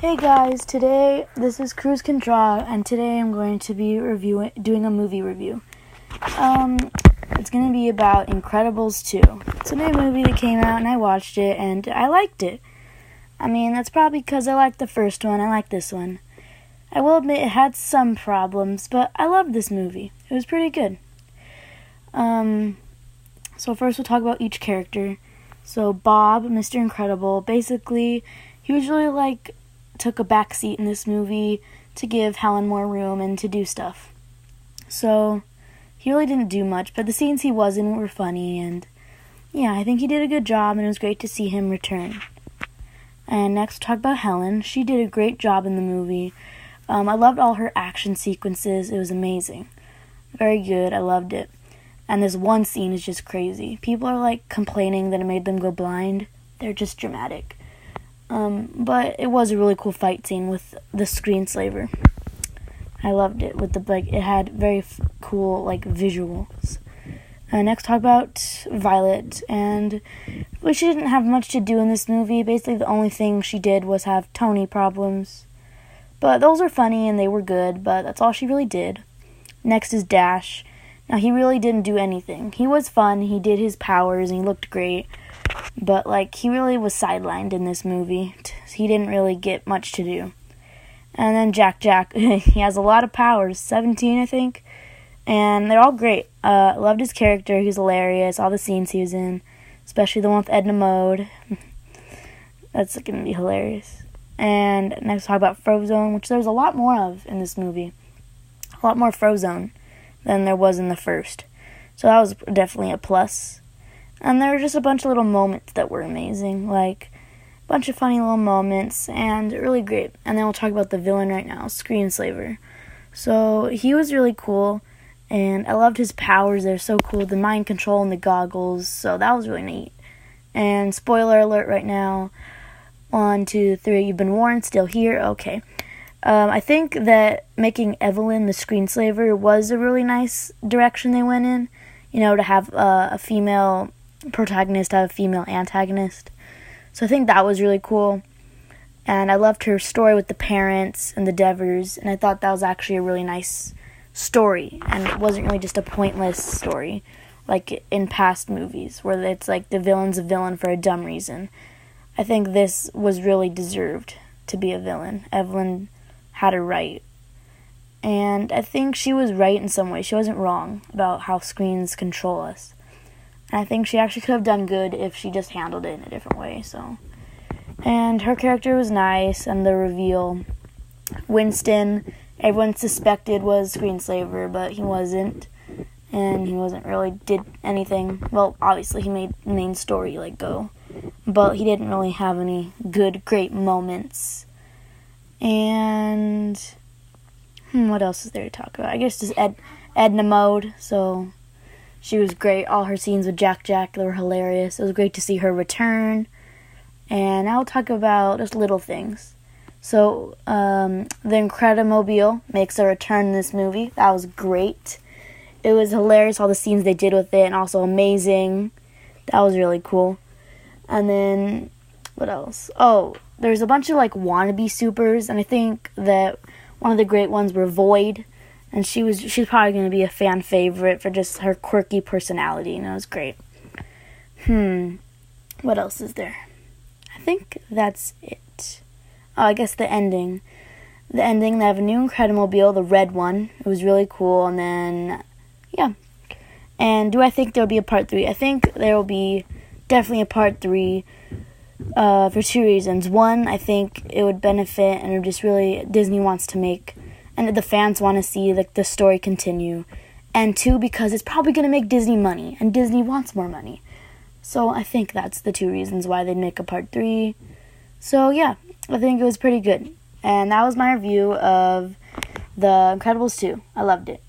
Hey guys, this is CruzCan Draw, and today I'm going to be doing a movie review. It's going to be about Incredibles 2. It's a new movie that came out, and I watched it, and I liked it. I mean, that's probably because I liked the first one. I like this one. I will admit it had some problems, but I loved this movie. It was pretty good. So first we'll talk about each character. So Bob, Mr. Incredible, basically, he was really took a back seat in this movie to give Helen more room and to do stuff. So he really didn't do much, but the scenes he was in were funny, and yeah, I think he did a good job, and it was great to see him return. And next we'll talk about Helen. She did a great job in the movie. I loved all her action sequences. It was amazing. Very good. I loved it. And this one scene is just crazy. People are complaining that it made them go blind. They're just dramatic. But it was a really cool fight scene with the screenslaver. I loved it. It had very cool visuals. Next, talk about Violet, and she didn't have much to do in this movie. Basically, the only thing she did was have Tony problems. But those are funny and they were good, but that's all she really did. Next is Dash. Now, he really didn't do anything. He was fun, he did his powers, and he looked great. But, he really was sidelined in this movie. He didn't really get much to do. And then Jack, he has a lot of powers. 17, I think. And they're all great. Loved his character. He was hilarious. All the scenes he was in. Especially the one with Edna Mode. That's going to be hilarious. And next, talk about Frozone, which there's a lot more of in this movie. A lot more Frozone than there was in the first. So that was definitely a plus. And there were just a bunch of little moments that were amazing. A bunch of funny little moments, and really great. And then we'll talk about the villain right now, Screenslaver. So he was really cool, and I loved his powers. They're so cool. The mind control and the goggles, so that was really neat. And spoiler alert right now. 1, 2, 3, you've been warned, still here? Okay. I think that making Evelyn the Screenslaver was a really nice direction they went in. To have a female protagonist have a female antagonist. So I think that was really cool. And I loved her story with the parents and the Devers, and I thought that was actually a really nice story. And it wasn't really just a pointless story, like in past movies, where it's the villain's a villain for a dumb reason. I think this was really deserved to be a villain. Evelyn had her right. And I think she was right in some ways. She wasn't wrong about how screens control us. And I think she actually could have done good if she just handled it in a different way. And her character was nice, and the reveal. Winston, everyone suspected was Screenslaver, but he wasn't. And he wasn't really did anything. Well, obviously he made the main story go. But he didn't really have any good, great moments. And what else is there to talk about? I guess just Edna Mode. So she was great. All her scenes with Jack, they were hilarious. It was great to see her return. And I'll talk about just little things. So the Incredimobile makes a return in this movie. That was great. It was hilarious, all the scenes they did with it, and also amazing. That was really cool. And then, what else? Oh, there's a bunch of wannabe supers, and I think that one of the great ones were Void, and she's probably going to be a fan favorite for just her quirky personality, and it was great. What else is there? I think that's it. Oh, I guess the ending. The ending, they have a new Incredimobile, the red one. It was really cool, and then, yeah. And do I think there'll be a part 3? I think there will be definitely a part 3 for 2 reasons. One, I think it would benefit, and it just really Disney wants to make, and the fans want to see the story continue. And 2, because it's probably going to make Disney money, and Disney wants more money. So I think that's the 2 reasons why they'd make a part 3. So yeah, I think it was pretty good. And that was my review of The Incredibles 2. I loved it.